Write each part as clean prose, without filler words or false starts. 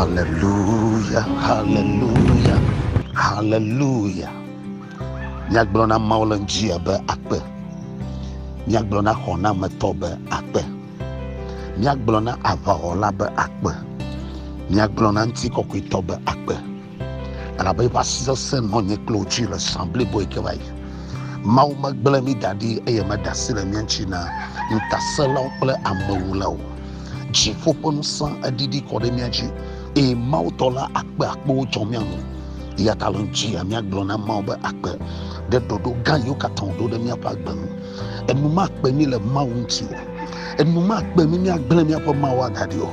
Hallelujah, hallelujah, hallelujah. Nyagbona maulanjia be akpe. Nyagbona hona metobe akpe. Nyagbona avaola be akpe. Nyagbona ntikokwitobe akpe. Alabe pasisa sen monye klochi l'assemblée boykeway. Mau magblemi dadi eye madasile mianchina ntasela ople amawulawo. Jifopon san adidi kodemiaji e mautola akpe akpo chomianu. Yatalonji amiaglona maube akpe de dodo ganyo katondo de miapagban. Enuma akpe ni le maunti. Enuma akpe mi miagle miapo mawadadio.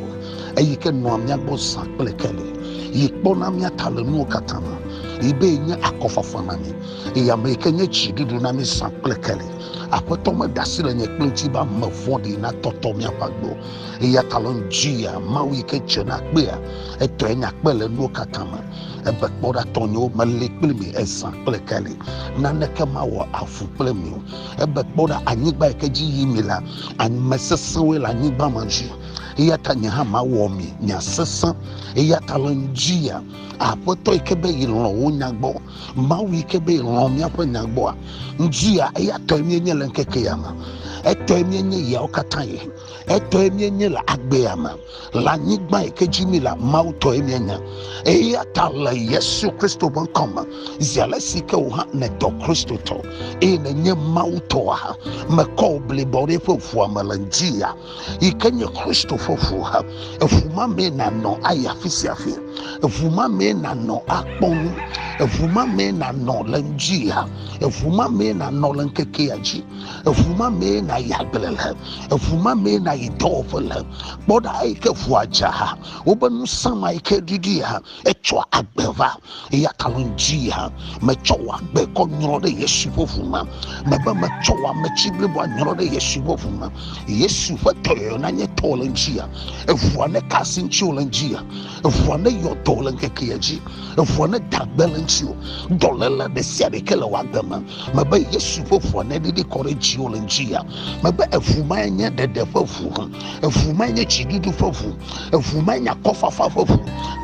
Eyike no amiagbo sakple kele. Yikpona miatalenu katana. Ibe nye akofafana mi. Iyameke nye chididu na mi sakple kele. Apotoma dasile nye klunchi ba mafodi na toto miapagbo. Yatalonjia mawike chena kbea. Eto enya kbele no katama. Ebekboda tonyo malekplemi esankle kele naneke mawo afuplemi ebekboda anyigba ekeji yimila anmesesewe la anyigba manji iyata nyaha mawomi nyasesa iyata lonjia apoto ikebe yilon wonyagbo mawi ikebe yilon miapo nyagbo njia iyato emienye lenkeke yama eto emienye ya okataye eto emienye la agbeyama la anyigba ekeji mila mauto emienya iyata la Yesu Kristo bankoma zialesike uha neto Kristo to nenye mauto ha mekoble bore fofu amalanjia ikenye Kristo fofu ha efuma me na no ayafisiafi efuma me na no akpon efuma me na no lanjia efuma me na no lankekeaji efuma me na yagbele efuma me na idofele boda ike fuaja obanu sama ike didia etwa agbeva yatalonjia mechowa be konyoro de Yesu fofuma meba mechowa mechiblebo anyoro de Yesu fofuma Yesu fatoyo na nye tolenjia efuane kasinchi olenjia efuane yotolenkekeaji efuane dagbelenchio dolela de siadekele wagama meba Yesu fofune de koreji olenjia meba efuma nye de fofu efuma nye chidudu fofu efuma nya kofa fofu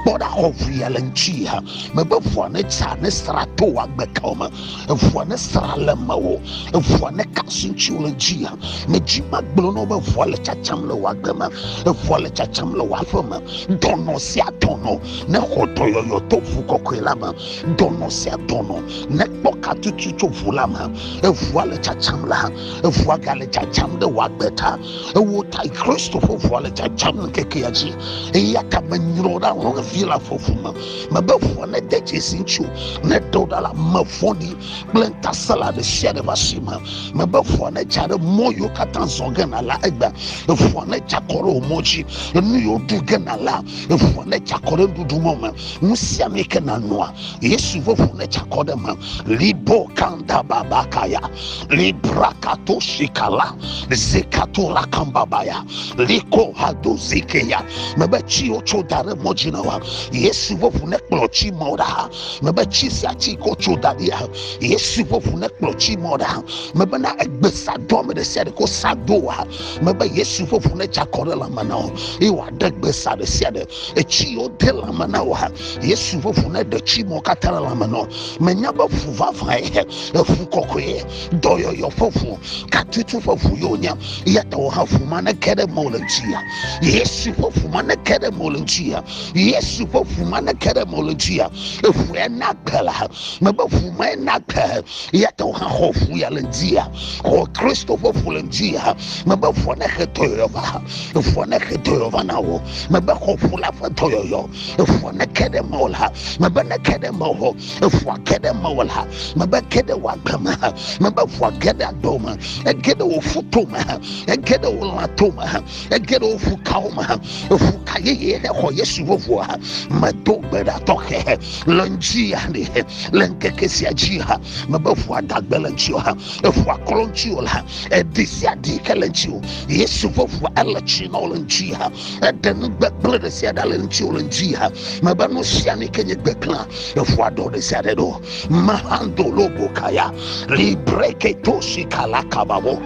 boda ofria lenchia meba fuane cha ne strato wagbekoma efuane stralemawo efuane kasinchi olenjia mejima gblono be fuale chachamle wagama efuale chachamle wafama dono sia dono ne hotoyo yo tofu kokwelama dono sia dono ne poka tutu fulama efuale chachamla efuagale chachamde wagbeta ewota Kristo fuale chacham kekeaji eyaka manyroda won vila fofuma mabefuane deje sinchu ne dodala mafoni blenta sala de shede basima mabefuane chare moyo katanzongena la egba efuane chakoro moji enu yo dugena la efuane chakoro dudumoma musia meke na noa Yesu fuane chakode ma libo kanda babakaya librakato shikala zekato la kambabaya liko hado zikeya mebechi ocho dare mojina wa Yesu fuane klochi moda mebechi siachi kocho dadia Yesu fuane klochi moda mebena egbesa dome de sede ko sadoa mebe Yesu fuane chakore la manao iwa degbesa de sede echi o de la manao Yesu fuane de chimo katara la manao menyaba fuvafa efu kokoye doyo yo fofu katutu fofu yonya yata o hafuma na kede molenjia Yesu fofuma na kede molenjia Yesu fofuma na kede molenjia efu enakala mebafuma enakala yata o hafu ya lenjia o Kristo fofu lenjia mebafu na hetoyova efu na hetoyova nawo mebafu la fatoyo efu na kede mola mebana kede moho efu kede mola mebakede wagama mebafu kede adoma egede ofutoma egede olatoma egede ofukaoma ofukaye ho Yesu fofu madogbeda toke lanjia ni lenkekesia jia mebafu adagbelanchio efu akolonchio la edisia dikelenchio Yesu fofu alachino lanjia eden gbegble sia dalenchio lanjia mebano sia ni kenye gbekla efu adode sia dedo mahando Lobokaya, Libreke Toshi Kalakababo,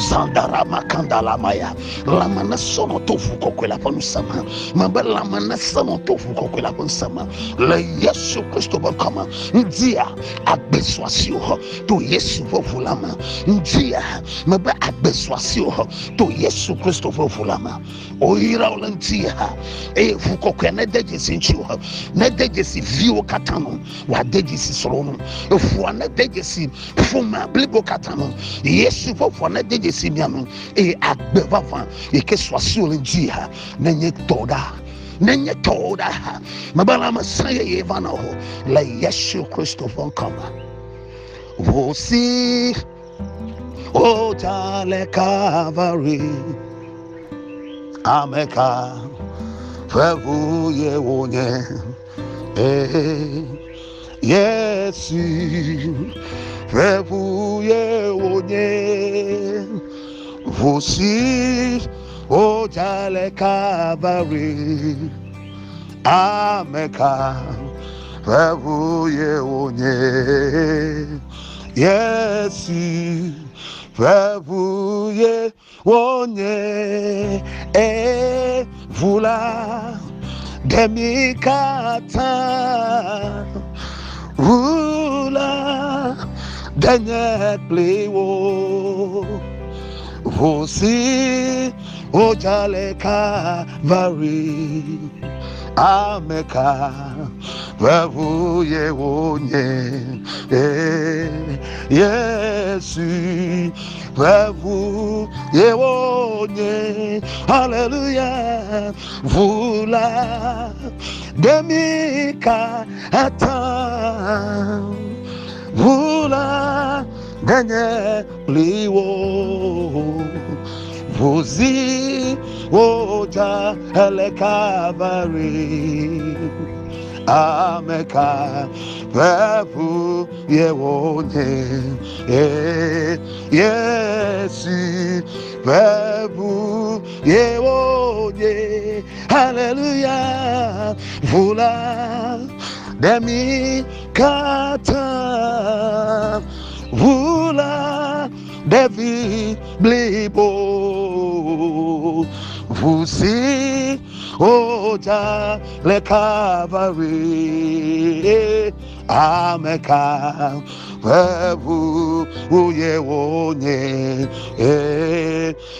Zandara Makandala Maya, Lamana Sono Tofu Kokwela Ponsama, Mabalamana Sono Tofu Kokwela Ponsama, Le Yesu Christo Bankama, Ndia, Agbeswasio, to Yesu Fulama, Ndia, Maba Agbeswasio, to Yesu Christo Fulama, Oira Olantia, Fukokwena Dejisinchu, Nedejisi Vio Katano, Wadejisi Solono, Fuana Dejisi, Fuma Blibo Katano, Yesu Fofana Dejisi Miano, Agbevava, Ekeswasio Ndia, Nenye Toda. Nenye toda mabala masaya yevana ho la Yesu Christo kama vosi o tale Calvary ameka favu ye wonye yesi favu ye wonye vosi o tale Calvary ameka favu ye wonye yesi favu ye wonye vula demikata vula denye plewo vosi ojale Calvary ameka vavu ye wonye yesu vavu ye wonye hallelujah vula demika ata vula ganye liwo vuzi oja ele Calvary ameka vavu ye wonye yesi vavu ye wonye hallelujah vula demi kata vula David blibo vusi oja le Calvary ameka vavu uye wonye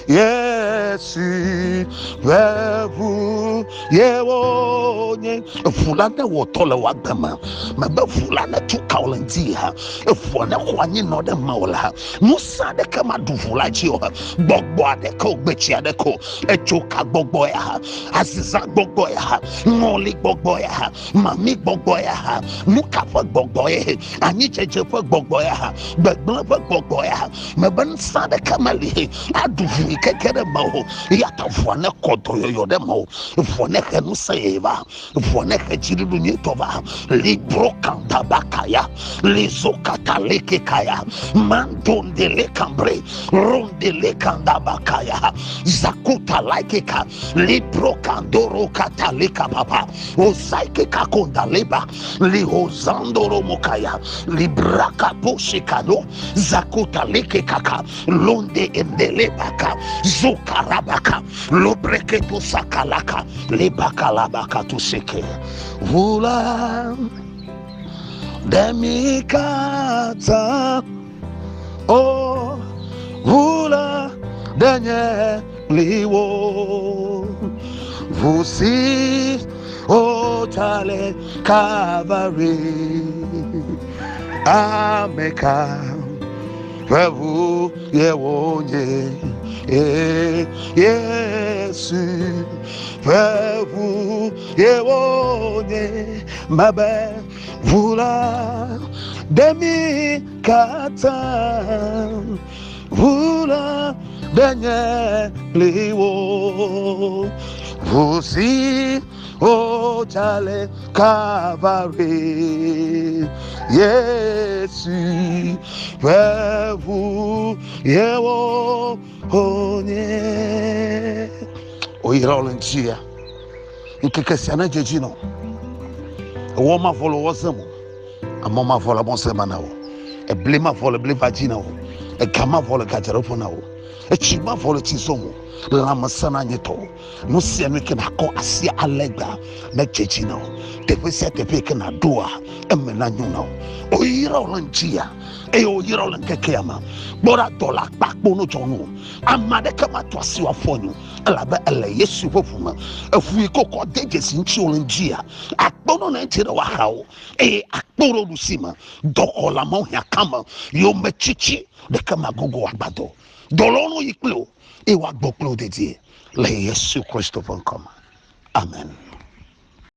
yesi vavu ye wonye fulana wotole wagama maba fulana tukaulanti ha fuana kwanye no de mawla musa de kama du fulaji o gbogbo de ko gbechi de ko echoka gbogbo ya asiza gbogbo ya ngoli gbogbo ya mami gbogbo ya mukafa gbogbo ya anyi cheche gbogbo ya gbegbon gbogbo ya maba nsa de kama le adufu ikekere mawo yata fuana kodoyo de mawo fuana kanu seba fuana kachiridu ni tova libro kanta bakaya lizokata leke kaya mandonde le kambre ronde le kanda bakaya zakuta like ka libro kandoro kata leka papa osaike kakonda leba lihozandoro mokaya libraka poshikado zakuta leke kaka londe endele baka zokarabaka lobreketo sakalaka lebakalabaka tuseke vula demikata o vula denye liwo vusi o tale Calvary ameka vavu ye wonye yesu vavu ye wonye mabe vula demi kata vula denye liwo vusi o tale Calvary yesu vavu ye wonye oyira olentia nkekesiana jejino woma volo wosemo amoma vola bonsema nawo a blema for a blevagina, a kama for a catarofona, a chima for a tisomo, Lamasana Neto, no Sianican Hako Asia Alega, Mechino, the Peset the Pecan Adua, and Menanuno, Oiro Langia, Eoiro Lankakema, Bora Dola Bakbono Jono, Amadekama Twasua Fonu, Alaba Ele Yesu Pofuma, if we cook dages in Cholangia, Akbono Nantino Wahao, Akboro Lucima, Doko Lamonia Kama, Yomechichi, the Kamagogo Abado, Dolono Iklo. Ewa gboklo de die le Yesu Christo von koma. Amen.